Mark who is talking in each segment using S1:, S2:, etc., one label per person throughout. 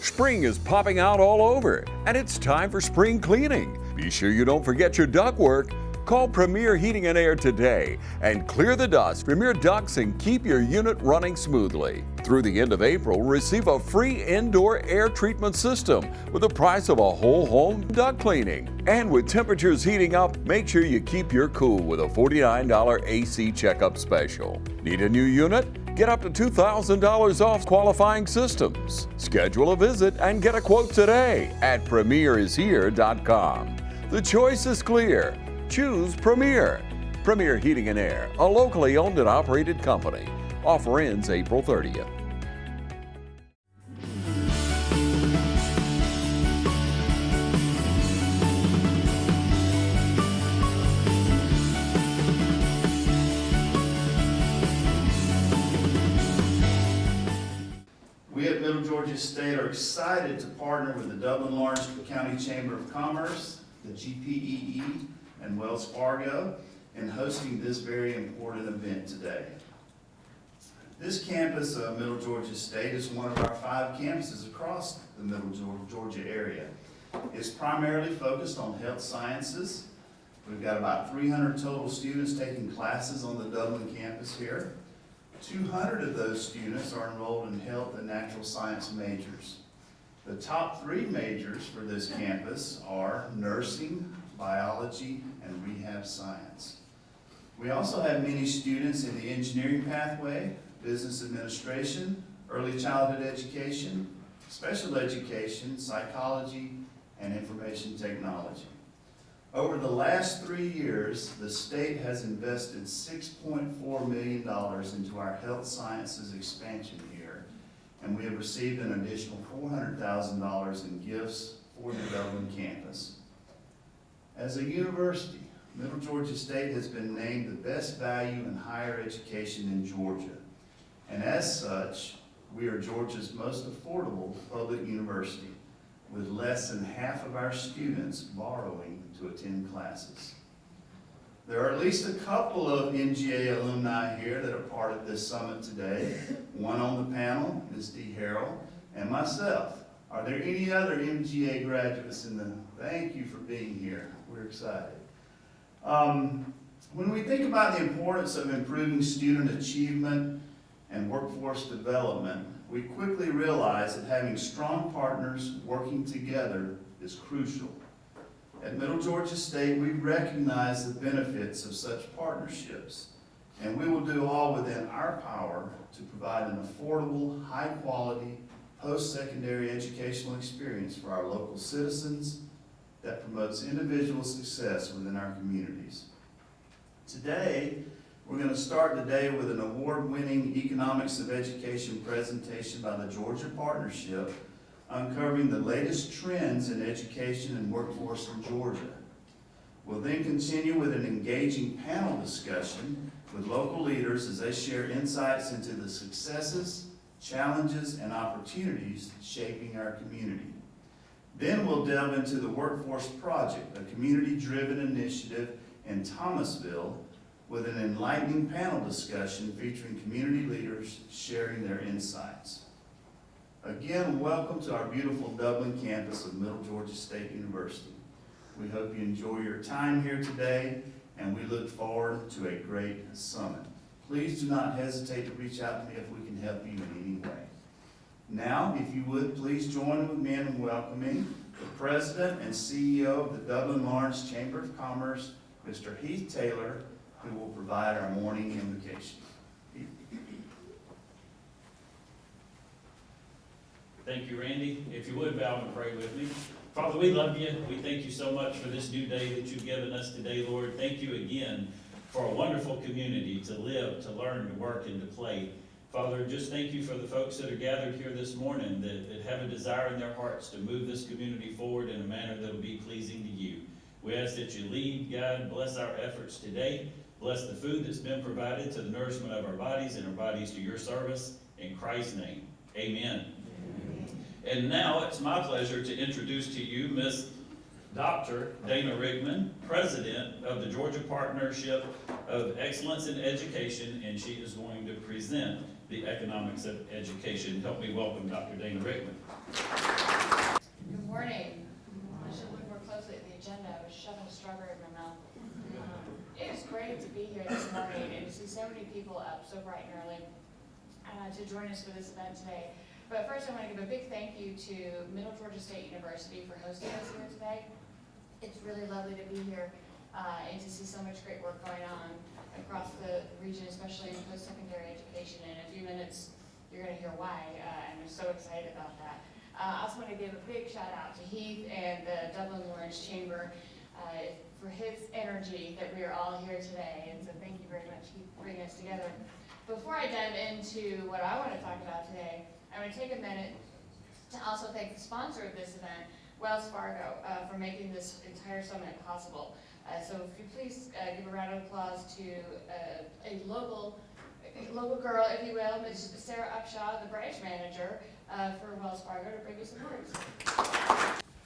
S1: Spring is popping out all over, and it's time for spring cleaning. Be sure you don't forget your ductwork. Call Premier Heating and Air today and clear the dust from your ducts and keep your unit running smoothly. Through the end of April, receive a free indoor air treatment system with the price of a whole home duct cleaning. And with temperatures heating up, make sure you keep your cool with a $49 AC checkup special. Need a new unit? Get up to $2,000 off qualifying systems. Schedule a visit and get a quote today at premierishere.com. The choice is clear. Choose Premier. Premier Heating and Air, a locally owned and operated company. Offer ends April 30th.
S2: We at Middle Georgia State are excited to partner with the Dublin-Lawrence County Chamber of Commerce, the GPEE, and Wells Fargo in hosting this very important event today. This campus of Middle Georgia State is one of our 5 campuses across the Middle Georgia area. It's primarily focused on health sciences. We've got about 300 total students taking classes on the Dublin campus here. 200 of those students are enrolled in health and natural science majors. The top 3 majors for this campus are nursing, biology, and rehab science. We also have many students in the engineering pathway, business administration, early childhood education, special education, psychology, and information technology. Over the last 3 years, the state has invested $6.4 million into our health sciences expansion here, and we have received an additional $400,000 in gifts for the Dublin campus. As a university, Middle Georgia State has been named the best value in higher education in Georgia. And as such, we are Georgia's most affordable public university, with less than half of our students borrowing to attend classes. There are at least a couple of MGA alumni here that are part of this summit today. One on the panel, Ms. Dee Harrell, and myself. Are there any other MGA graduates in the, thank you for being here. We're excited. When we think about the importance of improving student achievement and workforce development, we quickly realize that having strong partners working together is crucial. At Middle Georgia State, we recognize the benefits of such partnerships, and we will do all within our power to provide an affordable, high-quality, post-secondary educational experience for our local citizens that promotes individual success within our communities. Today, we're going to start the day with an award-winning Economics of Education presentation by the Georgia Partnership, uncovering the latest trends in education and workforce in Georgia. We'll then continue with an engaging panel discussion with local leaders as they share insights into the successes, challenges, and opportunities shaping our community. Then we'll delve into the Workforce Project, a community-driven initiative in Thomasville, with an enlightening panel discussion featuring community leaders sharing their insights. Again, welcome to our beautiful Dublin campus of Middle Georgia State University. We hope you enjoy your time here today, and we look forward to a great summit. Please do not hesitate to reach out to me if we can help you in any way. Now, if you would, please join with me in welcoming the President and CEO of the Dublin-Lawrence Chamber of Commerce, Mr. Heath Taylor, who will provide our morning invocation.
S3: Thank you, Randy. If you would, bow and pray with me. Father, we love you. We thank you so much for this new day that you've given us today, Lord. Thank you again for a wonderful community to live, to learn, to work, and to play. Father, just thank you for the folks that are gathered here this morning that have a desire in their hearts to move this community forward in a manner that will be pleasing to you. We ask that you lead, guide, bless our efforts today. Bless the food that's been provided to the nourishment of our bodies and our bodies to your service. In Christ's name, amen. And now it's my pleasure to introduce to you Miss Dr. Dana Rickman, President of the Georgia Partnership of Excellence in Education, and she is going to present the Economics of Education. Help me welcome Dr. Dana Rickman.
S4: Good morning. I should look more closely at the agenda. I was shoving a strawberry in my mouth. It is great to be here this morning and to see so many people up so bright and early to join us for this event today. But first I want to give a big thank you to Middle Georgia State University for hosting us here today. It's really lovely to be here and to see so much great work going on across the region, especially in post-secondary education. In a few minutes, you're going to hear why, and I'm so excited about that. I also want to give a big shout out to Heath and the Dublin Lawrence Chamber for his energy that we are all here today. And so thank you very much, Heath, for bringing us together. Before I dive into what I want to talk about today, I want to take a minute to also thank the sponsor of this event, Wells Fargo, for making this entire summit possible. So if you please give a round of applause to a local girl, if you will, Ms. Sarah Upshaw, the branch manager for Wells Fargo, to bring you some words.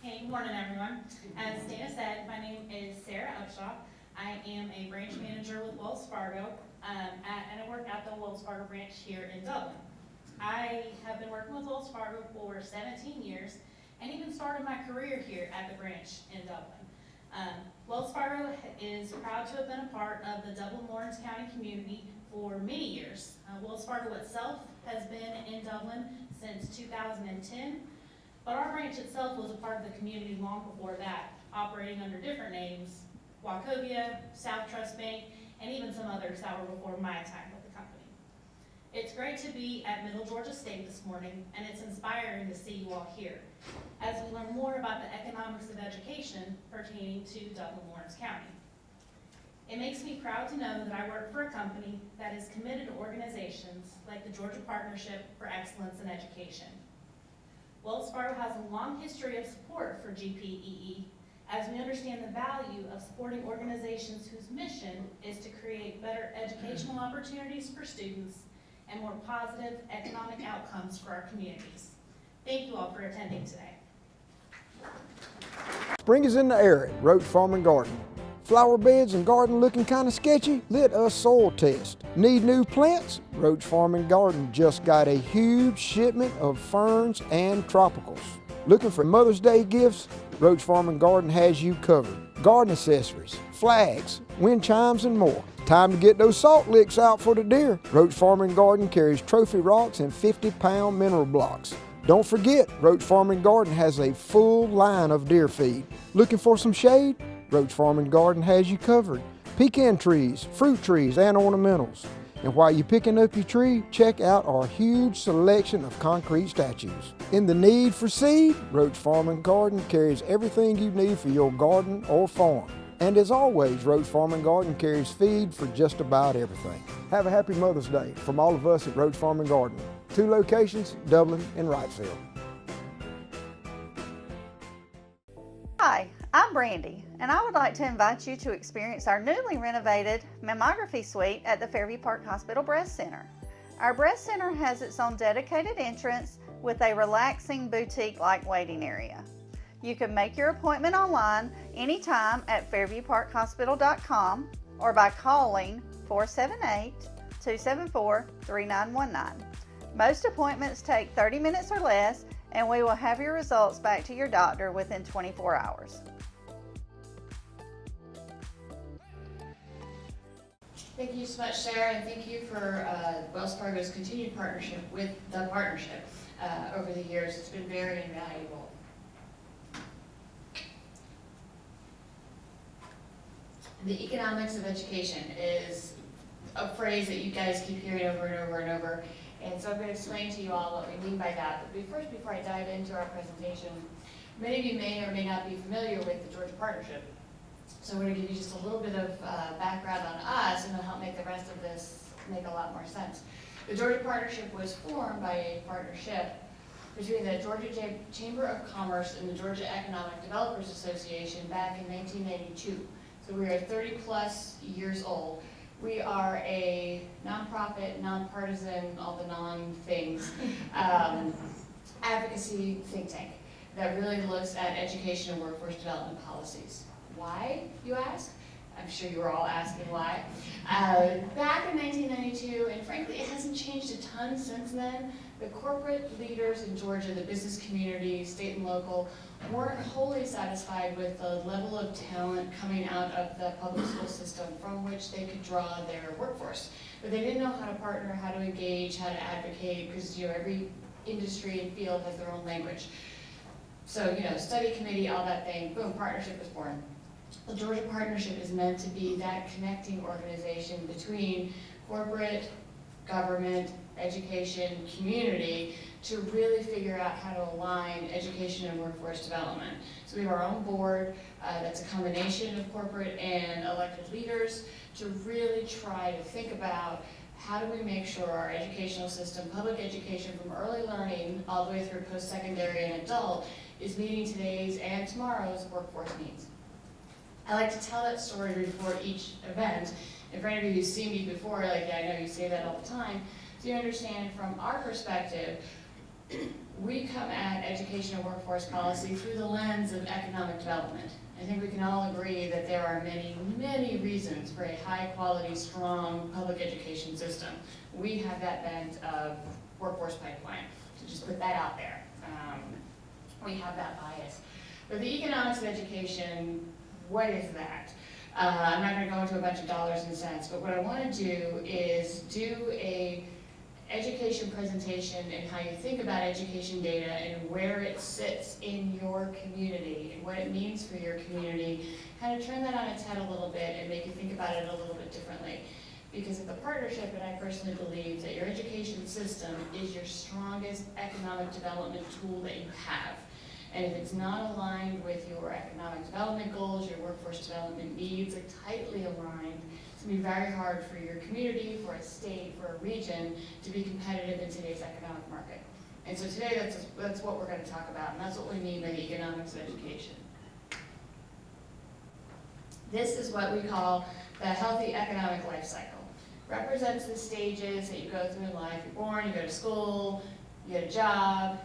S5: Hey, good morning, everyone. As Dana said, my name is Sarah Upshaw. I am a branch manager with Wells Fargo, and I work at the Wells Fargo branch here in Dublin. I have been working with Wells Fargo for 17 years, and even started my career here at the branch in Dublin. Wells Fargo is proud to have been a part of the Dublin-Lawrence County community for many years. Wells Fargo itself has been in Dublin since 2010, but our branch itself was a part of the community long before that, operating under different names, Wachovia, South Trust Bank, and even some others that were before my time with the company. It's great to be at Middle Georgia State this morning, and it's inspiring to see you all here as we learn more about the economics of education pertaining to Dublin-Lawrence County. It makes me proud to know that I work for a company that is committed to organizations like the Georgia Partnership for Excellence in Education. Wells Fargo has a long history of support for GPEE, as we understand the value of supporting organizations whose mission is to create better educational opportunities for students and more positive economic outcomes for our communities. Thank you all for attending today.
S6: Spring is in the air at Roach Farm and Garden. Flower beds and garden looking kind of sketchy? Let us soil test. Need new plants? Roach Farm and Garden just got a huge shipment of ferns and tropicals. Looking for Mother's Day gifts? Roach Farm and Garden has you covered. Garden accessories, flags, wind chimes, and more. Time to get those salt licks out for the deer. Roach Farm and Garden carries trophy rocks and 50-pound mineral blocks. Don't forget, Roach Farm and Garden has a full line of deer feed. Looking for some shade? Roach Farm and Garden has you covered. Pecan trees, fruit trees, and ornamentals. And while you're picking up your tree, check out our huge selection of concrete statues. In the need for seed, Roach Farm and Garden carries everything you need for your garden or farm. And as always, Roach Farm and Garden carries feed for just about everything. Have a happy Mother's Day from all of us at Roach Farm and Garden. 2 locations, Dublin and Wrightsville.
S7: Hi, I'm Brandy, and I would like to invite you to experience our newly renovated mammography suite at the Fairview Park Hospital Breast Center. Our breast center has its own dedicated entrance with a relaxing boutique-like waiting area. You can make your appointment online anytime at fairviewparkhospital.com or by calling 478-274-3919. Most appointments take 30 minutes or less, and we will have your results back to your doctor within 24 hours.
S4: Thank you so much, Sarah, and thank you for Wells Fargo's continued partnership with the partnership over the years. It's been very invaluable. The economics of education is a phrase that you guys keep hearing over and over and over. And so I'm going to explain to you all what we mean by that. But first, before I dive into our presentation, many of you may or may not be familiar with the Georgia Partnership. So I'm going to give you just a little bit of background on us, and it'll help make the rest of this make a lot more sense. The Georgia Partnership was formed by a partnership between the Georgia Chamber of Commerce and the Georgia Economic Developers Association back in 1982. So we are 30-plus years old. We are a nonprofit, nonpartisan, all the non-things, advocacy think tank that really looks at education and workforce development policies. Why, you ask? I'm sure you were all asking why. Back in 1992, and frankly, it hasn't changed a ton since then, the corporate leaders in Georgia, the business community, state and local, weren't wholly satisfied with the level of talent coming out of the public school system from which they could draw their workforce. But they didn't know how to partner, how to engage, how to advocate, because every industry and field has their own language. So, study committee, all that thing, boom, partnership was born. The Georgia Partnership is meant to be that connecting organization between corporate, government, education, community, to really figure out how to align education and workforce development. So we have our own board that's a combination of corporate and elected leaders to really try to think about how do we make sure our educational system, public education from early learning all the way through post-secondary and adult, is meeting today's and tomorrow's workforce needs. I like to tell that story before each event, and for any of you who've seen me before, I know you say that all the time, so you understand from our perspective, we come at education and workforce policy through the lens of economic development. I think we can all agree that there are many, many reasons for a high-quality, strong public education system. We have that bent of workforce pipeline, to just put that out there. We have that bias. But the economics of education, what is that? I'm not going to go into a bunch of dollars and cents, but what I want to do is do a education presentation and how you think about education data and where it sits in your community and what it means for your community, kind of turn that on its head a little bit and make you think about it a little bit differently. Because at the partnership, and I personally believe that your education system is your strongest economic development tool that you have. And if it's not aligned with your economic development goals, your workforce development needs are tightly aligned, it's going to be very hard for your community, for a state, for a region to be competitive in today's economic market. And so today that's what we're going to talk about, and that's what we mean by the economics of education. This is what we call the healthy economic life cycle. Represents the stages that you go through in life. You're born, you go to school, you get a job,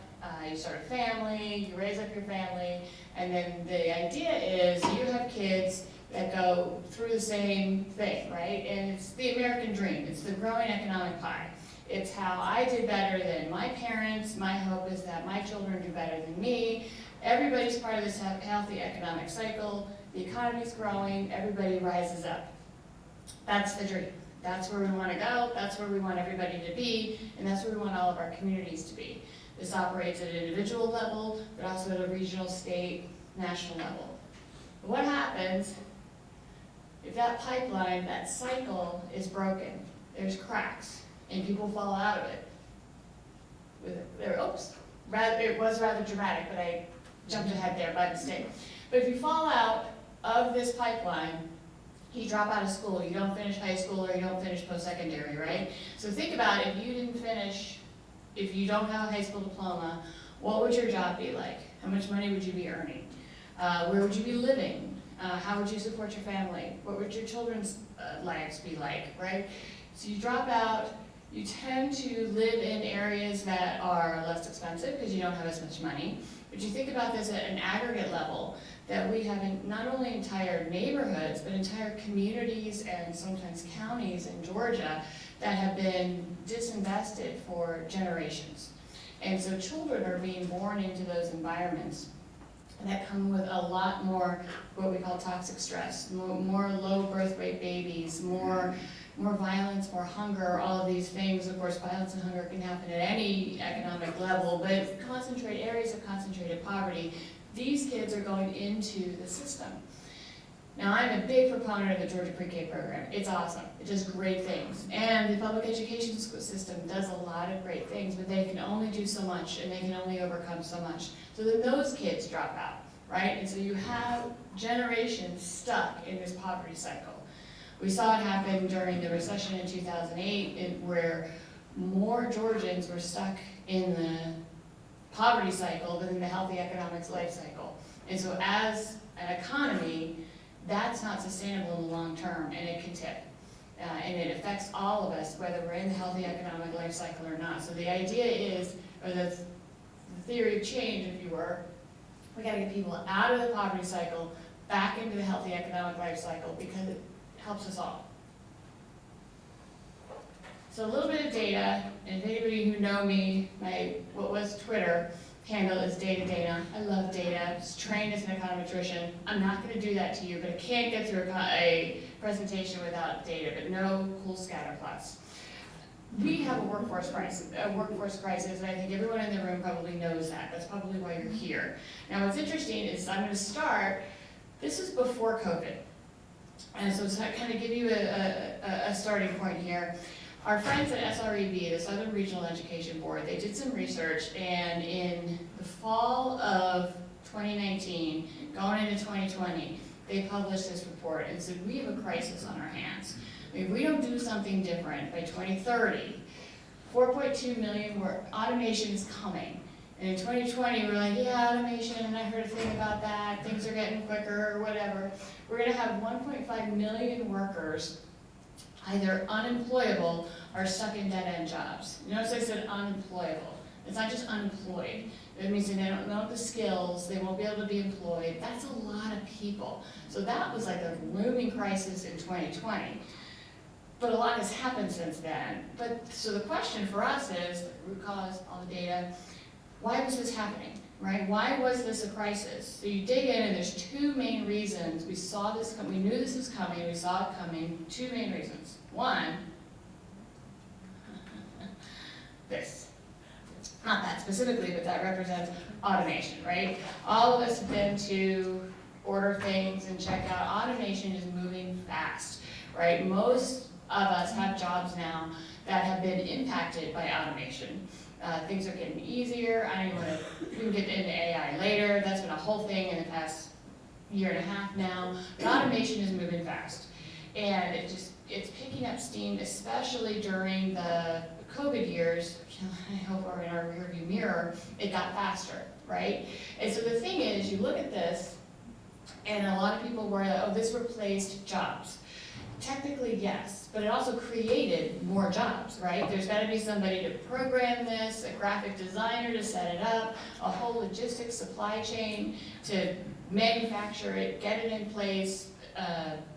S4: you start a family, you raise up your family, and then the idea is you have kids that go through the same thing, right? And it's the American dream. It's the growing economic pie. It's how I did better than my parents. My hope is that my children do better than me. Everybody's part of this healthy economic cycle. The economy's growing. Everybody rises up. That's the dream. That's where we want to go. That's where we want everybody to be. And that's where we want all of our communities to be. This operates at an individual level, but also at a regional, state, national level. But what happens if that pipeline, that cycle is broken? There's cracks, and people fall out of it. Oops, it was rather dramatic, but I jumped ahead there by mistake. But if you fall out of this pipeline, you drop out of school, you don't finish high school, or you don't finish post-secondary, right? So think about if you didn't finish, if you don't have a high school diploma, what would your job be like? How much money would you be earning? Where would you be living? How would you support your family? What would your children's lives be like, right? So you drop out, you tend to live in areas that are less expensive because you don't have as much money. But you think about this at an aggregate level, that we have not only entire neighborhoods, but entire communities and sometimes counties in Georgia that have been disinvested for generations. And so children are being born into those environments that come with a lot more what we call toxic stress, more low birth rate babies, more violence, more hunger, all of these things. Of course, violence and hunger can happen at any economic level, but areas of concentrated poverty, these kids are going into the system. Now, I'm a big proponent of the Georgia Pre-K program. It's awesome. It does great things. And the public education system does a lot of great things, but they can only do so much, and they can only overcome so much. So then those kids drop out, right? And so you have generations stuck in this poverty cycle. We saw it happen during the recession in 2008, where more Georgians were stuck in the poverty cycle than in the healthy economics life cycle. And so as an economy, that's not sustainable in the long term, and it can tip. And it affects all of us, whether we're in the healthy economic life cycle or not. So the idea is, or the theory of change, if you were, we gotta get people out of the poverty cycle, back into the healthy economic life cycle because it helps us all. So a little bit of data, and anybody who know me, what was Twitter handle is Data Dana. I love data. I was trained as an econometrician. I'm not going to do that to you, but I can't get through a presentation without data, but no cool scatter plots. We have a workforce crisis, and I think everyone in the room probably knows that. That's probably why you're here. Now, what's interesting is I'm going to start. This is before COVID, and so to kind of give you a starting point here. Our friends at SREB, the Southern Regional Education Board, they did some research, and in the fall of 2019, going into 2020, they published this report and said, we have a crisis on our hands. If we don't do something different by 2030, 4.2 million automation is coming. And in 2020, we're like, yeah, automation, and I heard a thing about that, things are getting quicker or whatever. We're gonna have 1.5 million workers either unemployable or stuck in dead-end jobs. You notice I said unemployable. It's not just unemployed. It means they don't know the skills, they won't be able to be employed. That's a lot of people. So that was like a looming crisis in 2020. But a lot has happened since then. So the question for us is, the root cause, all the data, why was this happening, right? Why was this a crisis? So you dig in and there's two main reasons. We saw this come, we knew this was coming, we saw it coming. Two main reasons. One, this. Not that specifically, but that represents automation, right? All of us have been to order things and check out. Automation is moving fast, right? Most of us have jobs now that have been impacted by automation. Things are getting easier. I don't even want to, we can get into AI later. That's been a whole thing in the past year and a half now. But automation is moving fast. And it's picking up steam, especially during the COVID years. I hope are in our rearview mirror, it got faster, right? And so the thing is, you look at this, and a lot of people were like, oh, this replaced jobs. Technically, yes, but it also created more jobs, right? There's got to be somebody to program this, a graphic designer to set it up, a whole logistics supply chain to manufacture it, get it in place,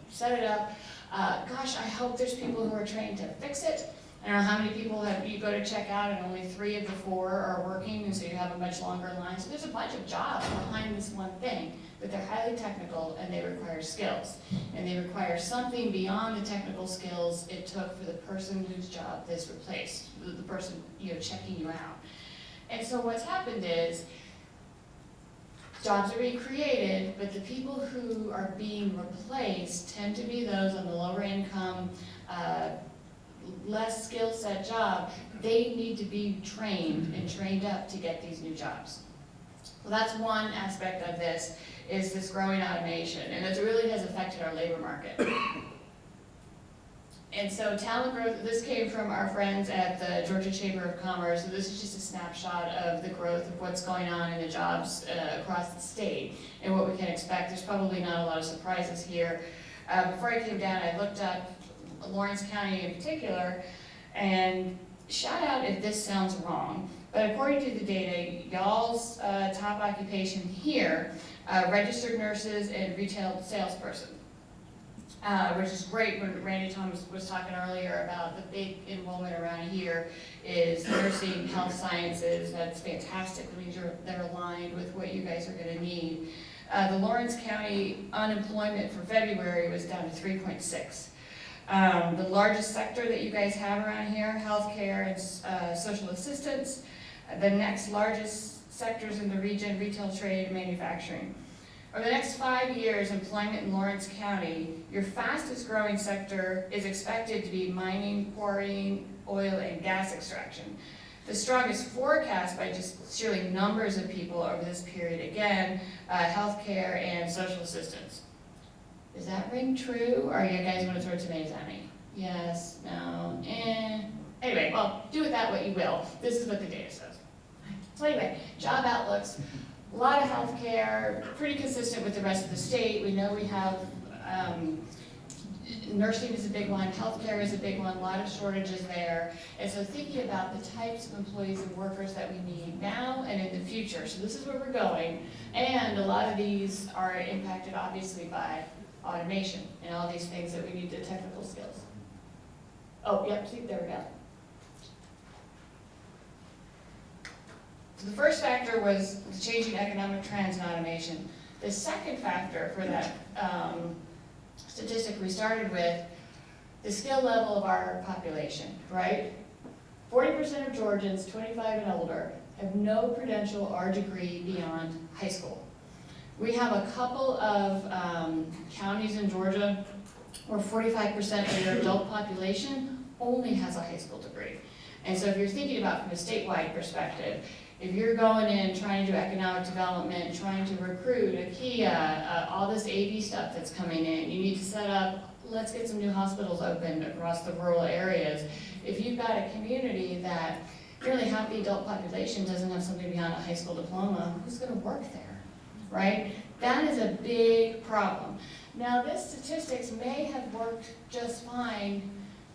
S4: set it up. Gosh, I hope there's people who are trained to fix it. I don't know how many people you go to check out and only 3 of the 4 are working, and so you have a much longer line. So there's a bunch of jobs behind this one thing, but they're highly technical and they require skills. And they require something beyond the technical skills it took for the person whose job this replaced, the person checking you out. And so what's happened is, jobs are being created, but the people who are being replaced tend to be those on the lower income, less skill set job. They need to be trained and trained up to get these new jobs. Well, that's one aspect of this, is this growing automation, and it really has affected our labor market. And so talent growth, this came from our friends at the Georgia Chamber of Commerce, so this is just a snapshot of the growth of what's going on in the jobs across the state and what we can expect. There's probably not a lot of surprises here. Before I came down, I looked up Lawrence County in particular, and shout out if this sounds wrong, but according to the data, y'all's top occupation here, registered nurses and retail salesperson. Which is great. When Randy Thomas was talking earlier about the big enrollment around here is nursing, health sciences. That's fantastic. It means they're aligned with what you guys are going to need. The Lawrence County unemployment for February was down to 3.6. The largest sector that you guys have around here, healthcare and social assistance. The next largest sectors in the region, retail, trade, and manufacturing. Over the next 5 years, employment in Lawrence County, your fastest growing sector is expected to be mining, quarrying, oil, and gas extraction. The strongest forecast by just sheerly numbers of people over this period, again, healthcare and social assistance. Does that ring true, or you guys want to throw tomatoes at me? Yes, no, Anyway, well, do with that what you will. This is what the data says. So anyway, job outlooks. A lot of healthcare, pretty consistent with the rest of the state. We know we have nursing is a big one, healthcare is a big one, a lot of shortages there. And so thinking about the types of employees and workers that we need now and in the future. So this is where we're going. And a lot of these are impacted obviously by automation and all these things that we need, the technical skills. Oh, yep, see, there we go. So the first factor was the changing economic trends and automation. The second factor for that statistic we started with, the skill level of our population, right? 40% of Georgians 25 and older have no credential or degree beyond high school. We have a couple of counties in Georgia where 45% of their adult population only has a high school degree. And so if you're thinking about from a statewide perspective, if you're going in trying to do economic development, trying to recruit a Kia, all this AV stuff that's coming in, you need to set up, let's get some new hospitals opened across the rural areas. If you've got a community that nearly half the adult population doesn't have something beyond a high school diploma, who's gonna work there, right? That is a big problem. Now, this statistics may have worked just fine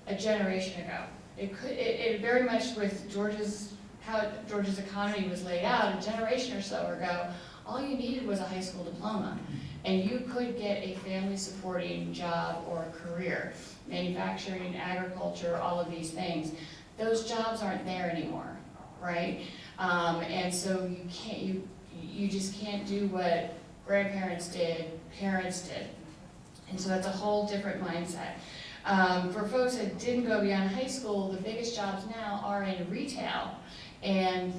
S4: a generation ago. It very much with how Georgia's economy was laid out a generation or so ago, all you needed was a high school diploma. And you could get a family supporting job or a career, manufacturing, agriculture, all of these things. Those jobs aren't there anymore, right? And so you just can't do what grandparents did, parents did. And so that's a whole different mindset. For folks that didn't go beyond high school, the biggest jobs now are in retail and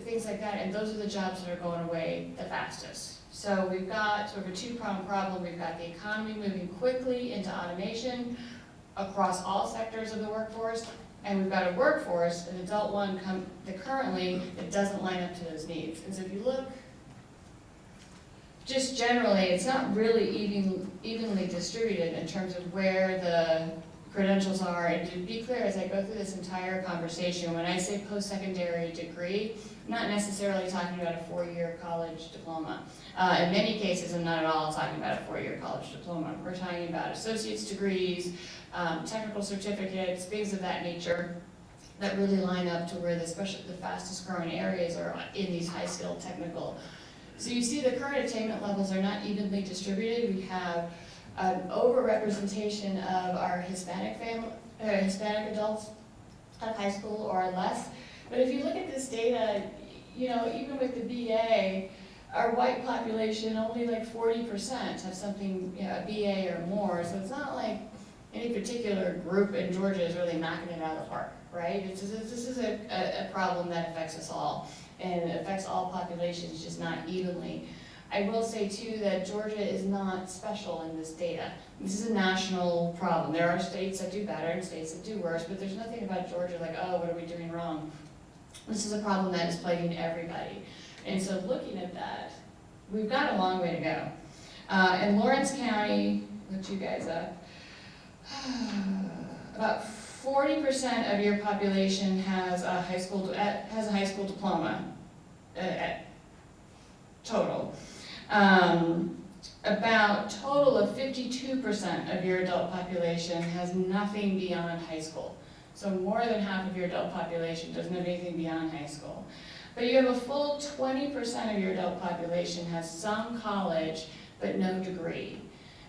S4: things like that, and those are the jobs that are going away the fastest. So we've got sort of a two-pronged problem. We've got the economy moving quickly into automation across all sectors of the workforce, and we've got a workforce, an adult one that currently it doesn't line up to those needs. And so if you look, just generally, it's not really evenly distributed in terms of where the credentials are. And to be clear, as I go through this entire conversation, when I say post-secondary degree, I'm not necessarily talking about a four-year college diploma. In many cases, I'm not at all talking about a four-year college diploma. We're talking about associate's degrees, technical certificates, things of that nature that really line up to where especially the fastest growing areas are in these high-skilled technical. So you see the current attainment levels are not evenly distributed. We have an overrepresentation of our Hispanic adults at high school or less. But if you look at this data, you know, even with the BA, our white population, only like 40% have something, you know, a BA or more. So it's not like any particular group in Georgia is really knocking it out of the park, right? This is a problem that affects us all, and it affects all populations, just not evenly. I will say too that Georgia is not special in this data. This is a national problem. There are states that do better and states that do worse, but there's nothing about Georgia like, oh, what are we doing wrong? This is a problem that is plaguing everybody. And so looking at that, we've got a long way to go. In Lawrence County, look you guys up, about 40% of your population has a high school diploma total. About total of 52% of your adult population has nothing beyond high school. So more than half of your adult population doesn't have anything beyond high school. But you have a full 20% of your adult population has some college, but no degree.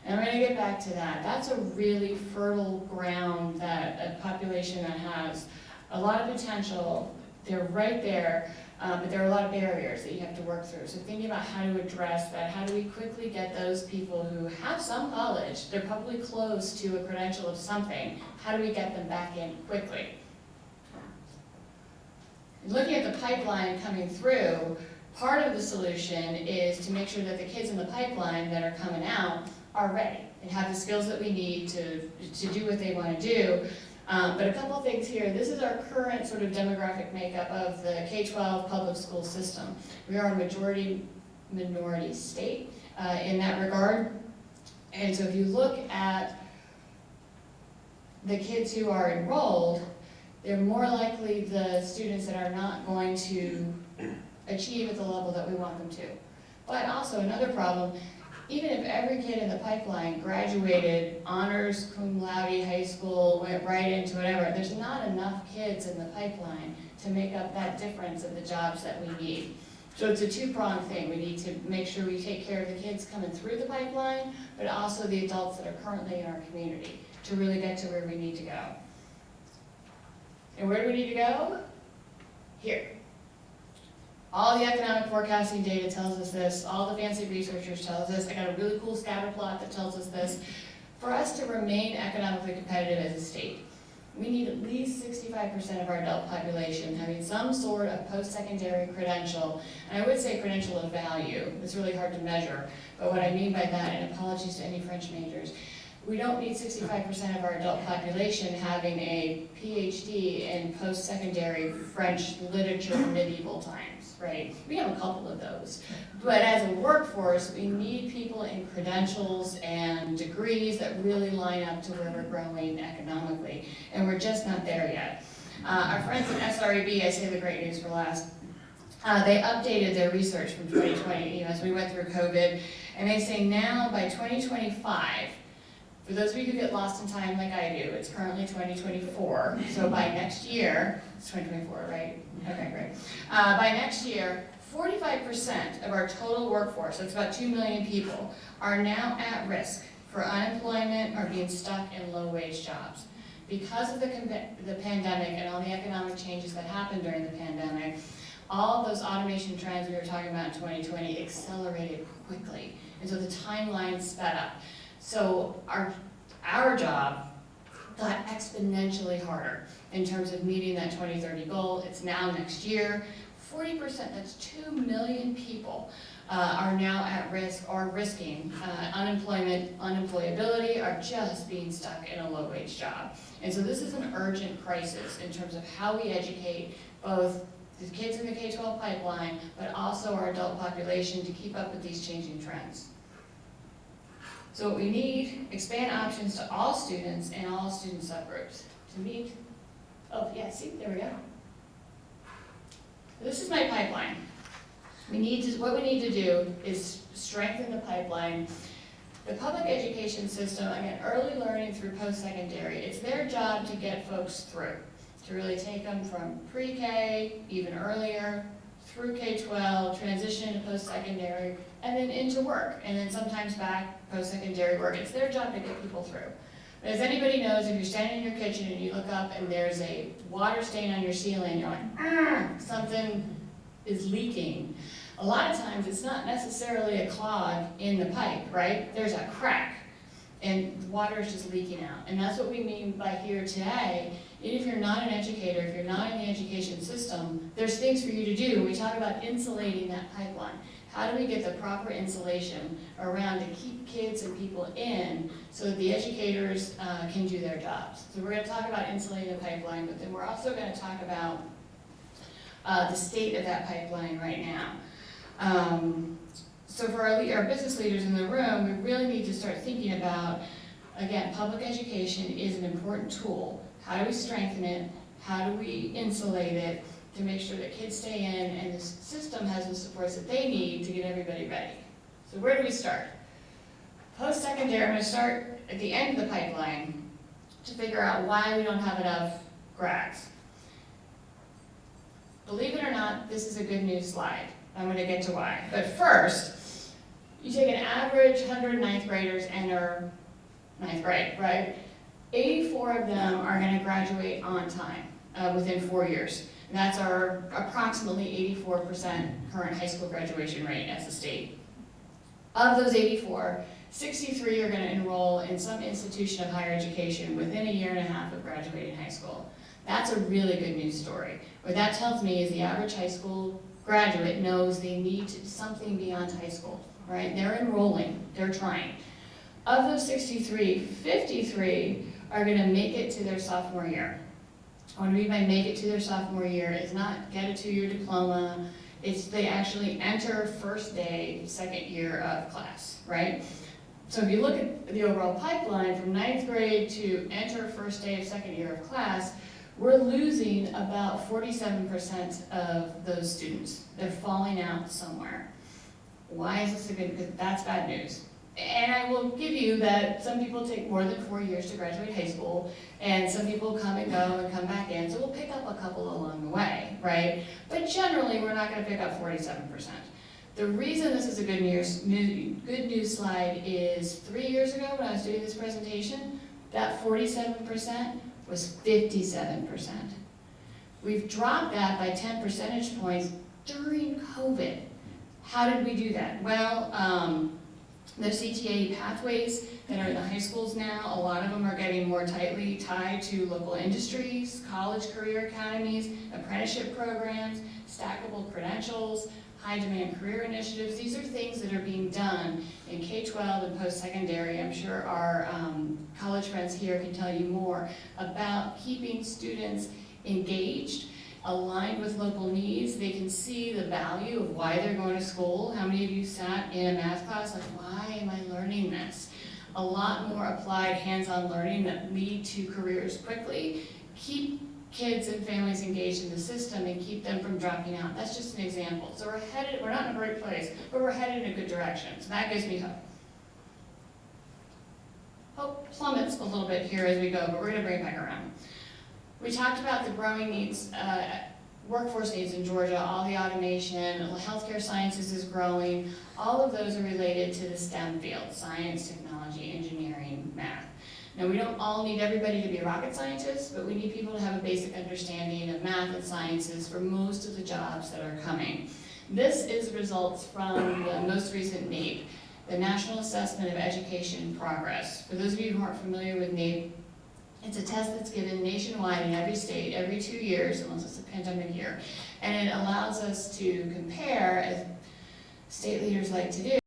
S4: And I'm going to get back to that. That's a really fertile ground that a population that has a lot of potential. They're right there, but there are a lot of barriers that you have to work through. So thinking about how to address that, how do we quickly get those people who have some college, they're probably close to a credential of something, how do we get them back in quickly? Looking at the pipeline coming through, part of the solution is to make sure that the kids in the pipeline that are coming out are ready and have the skills that we need to do what they want to do. But a couple of things here. This is our current sort of demographic makeup of the K-12 public school system. We are a minority state in that regard. And so if you look at the kids who are enrolled, they're more likely the students that are not going to achieve at the level that we want them to. But also another problem,
S8: even if every kid in the pipeline graduated honors cum laude high school, went right into whatever, there's not enough kids in the pipeline to make up that difference in the jobs that we need. So it's a two-pronged thing. We need to make sure we take care of the kids coming through the pipeline, but also the adults that are currently in our community to really get to where we need to go. And where do we need to go? Here. All the economic forecasting data tells us this. All the fancy researchers tell us this. I got a really cool scatter plot that tells us this. For us to remain economically competitive as a state, we need at least 65% of our adult population having some sort of post-secondary credential. And I would say credential of value. It's really hard to measure. But what I mean by that, and apologies to any French majors, we don't need 65% of our adult population having a PhD in post-secondary French literature in medieval times, right? We have a couple of those. But as a workforce, we need people in credentials and degrees that really line up to where we're growing economically. And we're just not there yet. Our friends at SREB, I say the great news for last, they updated their research from 2020, as we went through COVID, and they say now by 2025, for those of you who get lost in time like I do, it's currently 2024, so by next year, it's 2024, right? Okay, great. By next year, 45% of our total workforce, that's about 2 million people, are now at risk for unemployment or being stuck in low-wage jobs. Because of the pandemic and all the economic changes that happened during the pandemic, all of those automation trends we were talking about in 2020 accelerated quickly, and so the timeline sped up. So our job got exponentially harder in terms of meeting that 2030 goal. It's now next year. 40%, that's 2 million people, are now at risk or risking unemployability, or just being stuck in a low-wage job. And so this is an urgent crisis in terms of how we educate both the kids in the K-12 pipeline, but also our adult population to keep up with these changing trends. So what we need, expand options to all students and all student subgroups to meet, oh yeah, see, there we go. This is my pipeline. What we need to do is strengthen the pipeline. The public education system, again, early learning through post-secondary, it's their job to get folks through, to really take them from pre-K, even earlier, through K-12, transition to post-secondary, and then into work, and then sometimes back post-secondary work. It's their job to get people through. But as anybody knows, if you're standing in your kitchen and you look up and there's a water stain on your ceiling, you're like, something is leaking. A lot of times it's not necessarily a clog in the pipe, right? There's a crack, and the water is just leaking out. And that's what we mean by here today. Even if you're not an educator, if you're not in the education system, there's things for you to do. We talk about insulating that pipeline. How do we get the proper insulation around to keep kids and people in so that the educators can do their jobs? So we're going to talk about insulating the pipeline, but then we're also going to talk about the state of that pipeline right now. So for our business leaders in the room, we really need to start thinking about, again, public education is an important tool. How do we strengthen it? How do we insulate it to make sure that kids stay in and the system has the supports that they need to get everybody ready? So where do we start? Post-secondary, I'm going to start at the end of the pipeline to figure out why we don't have enough grads. Believe it or not, this is a good news slide. I'm going to get to why. But first, you take an average 100 ninth graders enter ninth grade, right? 84 of them are going to graduate on time within 4 years. And that's our approximately 84% current high school graduation rate as a state. Of those 84, 63 are going to enroll in some institution of higher education within a year and a half of graduating high school. That's a really good news story. What that tells me is the average high school graduate knows they need something beyond high school, right? They're enrolling, they're trying. Of those 63, 53 are going to make it to their sophomore year. What I mean by make it to their sophomore year is not get a 2-year diploma, it's they actually enter first day, second year of class, right? So if you look at the overall pipeline from 9th grade to enter first day of second year of class, we're losing about 47% of those students. They're falling out somewhere. Why is this a good, because that's bad news. And I will give you that some people take more than 4 years to graduate high school, and some people come and go and come back in, so we'll pick up a couple along the way, right? But generally, we're not gonna pick up 47%. The reason this is a good news slide is 3 years ago when I was doing this presentation, that 47% was 57%. We've dropped that by 10 percentage points during COVID. How did we do that? Well, the CTA pathways that are in the high schools now, a lot of them are getting more tightly tied to local industries, college career academies, apprenticeship programs, stackable credentials, high demand career initiatives. These are things that are being done in K-12 and post-secondary. I'm sure our college friends here can tell you more about keeping students engaged, aligned with local needs. They can see the value of why they're going to school. How many of you sat in a math class like, why am I learning this? A lot more applied hands-on learning that lead to careers quickly. Keep kids and families engaged in the system and keep them from dropping out. That's just an example. So we're not in a great place, but we're headed in a good direction. So that gives me hope. Hope plummets a little bit here as we go, but we're gonna bring it back around. We talked about the growing needs, workforce needs in Georgia, all the automation, healthcare sciences is growing. All of those are related to the STEM field, science, technology, engineering, math. Now, we don't all need everybody to be rocket scientists, but we need people to have a basic understanding of math and sciences for most of the jobs that are coming. This is results from the most recent NAEP, the National Assessment of Education Progress. For those of you who aren't familiar with NAEP, it's a test that's given nationwide in every state every 2 years, unless it's a pandemic year. And it allows us to compare, as state leaders like to do,